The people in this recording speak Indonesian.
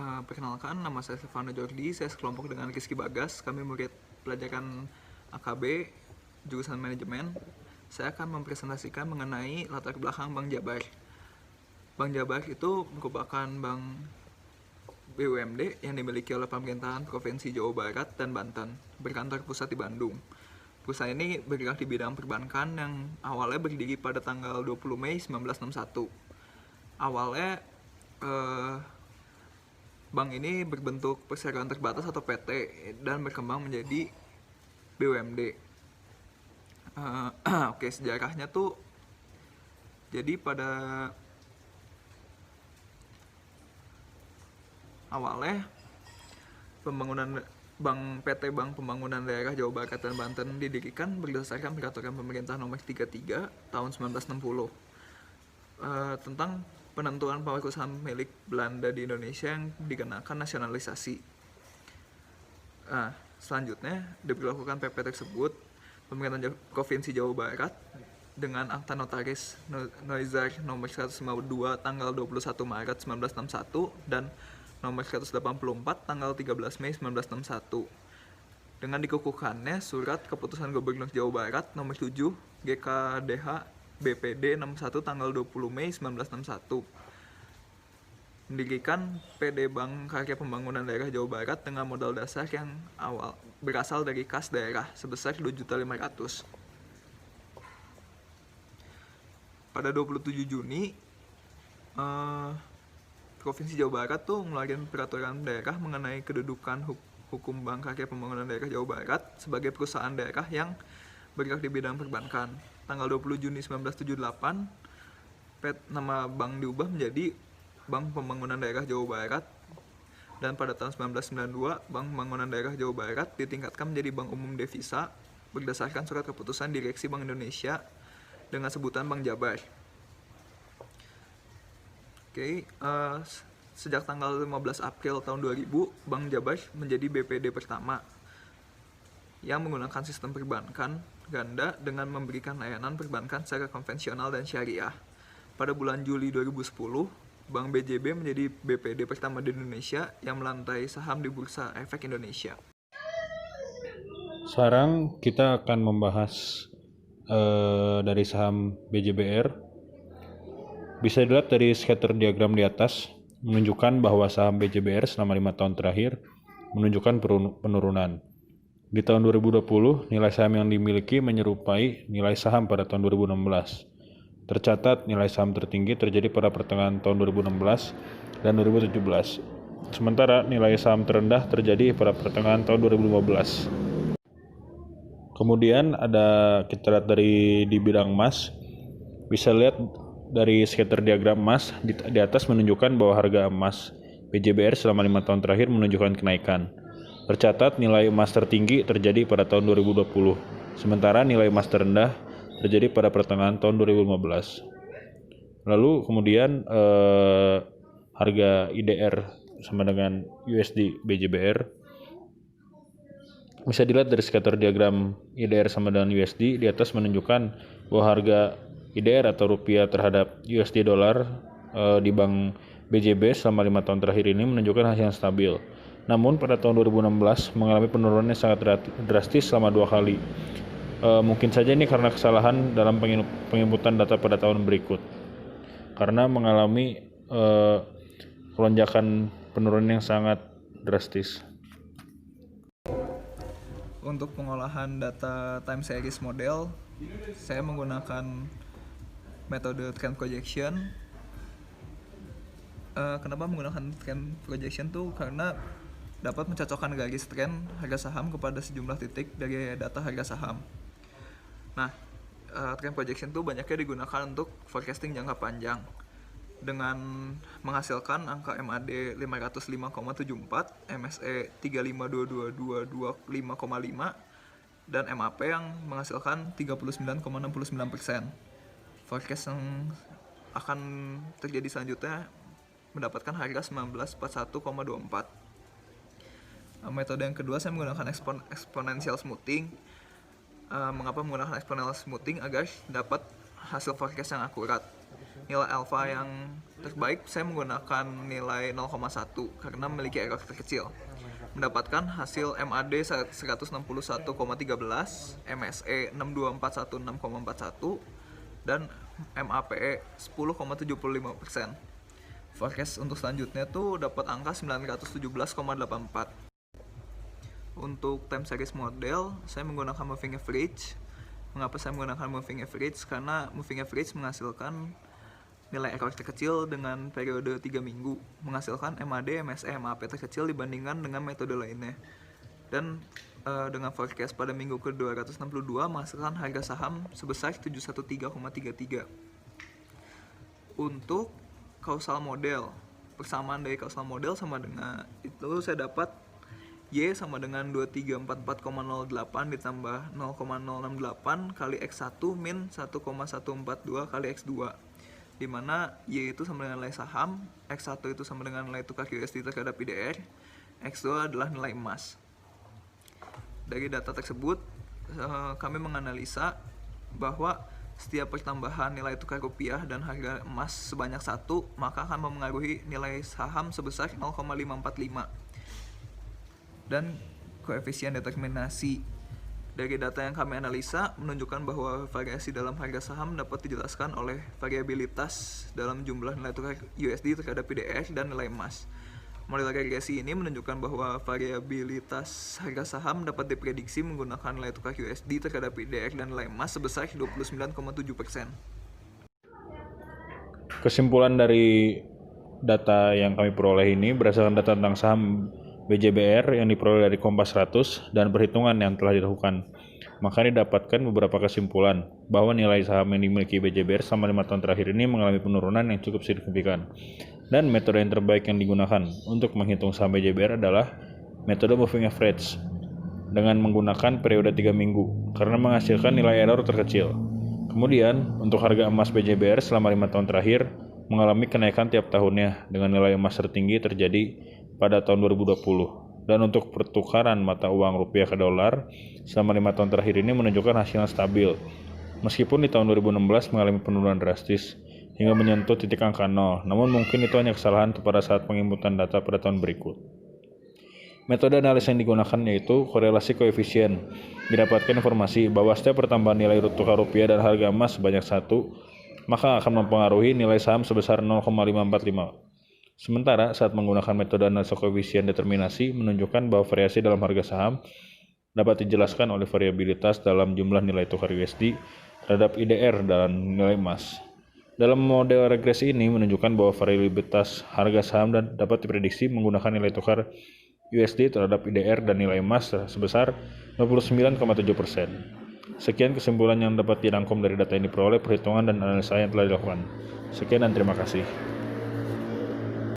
Perkenalkan, nama saya Stefano Jordi, saya sekelompok dengan Rizky Bagas, kami murid pelajaran AKB, jurusan manajemen. Saya akan mempresentasikan mengenai latar belakang Bank Jabar. Bank Jabar itu merupakan bank BUMD yang dimiliki oleh pemerintahan Provinsi Jawa Barat dan Banten, berkantor pusat di Bandung. Perusahaan ini bergerak di bidang perbankan yang awalnya berdiri pada tanggal 20 Mei 1961. Awalnya bank ini berbentuk perseroan terbatas atau PT dan berkembang menjadi BUMD. Oke, sejarahnya tuh jadi pada awalnya pembangunan PT Bank Pembangunan Daerah Jawa Barat dan Banten didirikan berdasarkan Peraturan Pemerintah Nomor 33 Tahun 1960 tentang penentuan perusahaan milik Belanda di Indonesia yang dikenakan nasionalisasi. Selanjutnya diberlakukan PP tersebut, pemerintah Provinsi Jawa Barat dengan Akta Notaris Noizar nomor 152 tanggal 21 Maret 1961 dan nomor 184 tanggal 13 Mei 1961. Dengan dikukuhkannya surat keputusan Gubernur Jawa Barat nomor 7 GKDH BPD 61 tanggal 20 Mei 1961. Mendirikan PD Bank Karya Pembangunan Daerah Jawa Barat dengan modal dasar yang awal berasal dari kas daerah sebesar 2.500.000. Pada 27 Juni Provinsi Jawa Barat tuh ngeluarin peraturan daerah mengenai kedudukan hukum Bank Karya Pembangunan Daerah Jawa Barat sebagai perusahaan daerah yang bergerak di bidang perbankan. Tanggal 20 Juni 1978, nama bank diubah menjadi Bank Pembangunan Daerah Jawa Barat, dan pada tahun 1992 Bank Pembangunan Daerah Jawa Barat ditingkatkan menjadi Bank Umum Devisa berdasarkan surat keputusan Direksi Bank Indonesia dengan sebutan Bank Jabar. Sejak tanggal 15 April tahun 2000, Bank Jabar menjadi BPD pertama yang menggunakan sistem perbankan ganda dengan memberikan layanan perbankan secara konvensional dan syariah. Pada bulan Juli 2010, Bank BJB menjadi BPD pertama di Indonesia yang melantai saham di Bursa Efek Indonesia. Sekarang kita akan membahas dari saham BJBR. Bisa dilihat dari scatter diagram di atas, menunjukkan bahwa saham BJBR selama 5 tahun terakhir menunjukkan penurunan. Di tahun 2020, nilai saham yang dimiliki menyerupai nilai saham pada tahun 2016. Tercatat nilai saham tertinggi terjadi pada pertengahan tahun 2016 dan 2017. Sementara nilai saham terendah terjadi pada pertengahan tahun 2015. Kemudian kita lihat di bidang emas, bisa lihat dari scatter diagram emas di atas menunjukkan bahwa harga emas BJBR selama 5 tahun terakhir menunjukkan kenaikan. Tercatat nilai emas tertinggi terjadi pada tahun 2020, sementara nilai emas terendah terjadi pada pertengahan tahun 2015. Lalu kemudian harga IDR sama dengan USD BJBR. Bisa dilihat dari scatter diagram IDR sama dengan USD, di atas menunjukkan bahwa harga IDR atau rupiah terhadap USD dolar di Bank BJB selama 5 tahun terakhir ini menunjukkan hasil yang stabil. Namun pada tahun 2016 mengalami penurunan yang sangat drastis selama 2 kali. Mungkin saja ini karena kesalahan dalam penginputan data pada tahun berikut, karena mengalami lonjakan penurunan yang sangat drastis. Untuk pengolahan data time series model, saya menggunakan metode trend projection. Kenapa menggunakan trend projection tuh? Karena dapat mencocokkan garis tren harga saham kepada sejumlah titik dari data harga saham. Nah, trend projection tuh banyaknya digunakan untuk forecasting jangka panjang dengan menghasilkan angka MAD 505,74, MSE 352225,5 dan MAP yang menghasilkan 39,69%. Forecast yang akan terjadi selanjutnya mendapatkan harga 1941,24. Metode yang kedua, saya menggunakan exponential smoothing. Mengapa menggunakan exponential smoothing? Agar dapat hasil forecast yang akurat. nilai alfa yang terbaik saya menggunakan nilai 0,1 karena memiliki error terkecil. Mendapatkan hasil MAD 161,13, MSE 62416,41, dan MAPE 10,75%. Forecast untuk selanjutnya tuh dapat angka 917,84. Untuk time series model, saya menggunakan moving average. Mengapa saya menggunakan moving average? Karena moving average menghasilkan nilai error terkecil dengan periode 3 minggu, menghasilkan MAD, MSE, MAP terkecil dibandingkan dengan metode lainnya. Dan dengan forecast pada minggu ke-262 menghasilkan harga saham sebesar 713,33. Untuk causal model, persamaan dari causal model sama dengan itu saya dapat Y sama dengan 2344,08 ditambah 0,068 kali X1 min 1,142 kali X2, di mana Y itu sama dengan nilai saham, X1 itu sama dengan nilai tukar USD terhadap IDR, X2 adalah nilai emas. Dari data tersebut, kami menganalisa bahwa setiap pertambahan nilai tukar rupiah dan harga emas sebanyak 1, maka akan mempengaruhi nilai saham sebesar 0,545. Dan koefisien determinasi dari data yang kami analisa menunjukkan bahwa variasi dalam harga saham dapat dijelaskan oleh variabilitas dalam jumlah nilai tukar USD terhadap IDR dan nilai emas. Model regresi ini menunjukkan bahwa variabilitas harga saham dapat diprediksi menggunakan nilai tukar USD terhadap IDR dan nilai emas sebesar 29,7%. Kesimpulan dari data yang kami peroleh ini berdasarkan data tentang saham BJBR yang diperoleh dari Kompas 100 dan perhitungan yang telah dilakukan. Maka didapatkan beberapa kesimpulan bahwa nilai saham yang dimiliki BJBR selama 5 tahun terakhir ini mengalami penurunan yang cukup signifikan. Dan metode yang terbaik yang digunakan untuk menghitung saham BJBR adalah metode moving average dengan menggunakan periode 3 minggu karena menghasilkan nilai error terkecil. Kemudian, untuk harga emas BJBR selama 5 tahun terakhir mengalami kenaikan tiap tahunnya dengan nilai emas tertinggi terjadi pada tahun 2020. Dan untuk pertukaran mata uang rupiah ke dolar selama 5 tahun terakhir ini menunjukkan hasil yang stabil. Meskipun di tahun 2016 mengalami penurunan drastis hingga menyentuh titik angka 0, namun mungkin itu hanya kesalahan pada saat penginputan data pada tahun berikut. Metode analisa yang digunakan yaitu korelasi koefisien. Didapatkan informasi bahwa setiap pertambahan nilai tukar rupiah dan harga emas sebanyak 1, maka akan mempengaruhi nilai saham sebesar 0,545. Sementara saat menggunakan metode analisa koefisien determinasi menunjukkan bahwa variasi dalam harga saham dapat dijelaskan oleh variabilitas dalam jumlah nilai tukar USD terhadap IDR dan nilai emas. Dalam model regresi ini menunjukkan bahwa variabilitas harga saham dapat diprediksi menggunakan nilai tukar USD terhadap IDR dan nilai emas sebesar 29,7%. Sekian kesimpulan yang dapat dirangkum dari data yang diperoleh, perhitungan dan analisa yang telah dilakukan. Sekian dan terima kasih.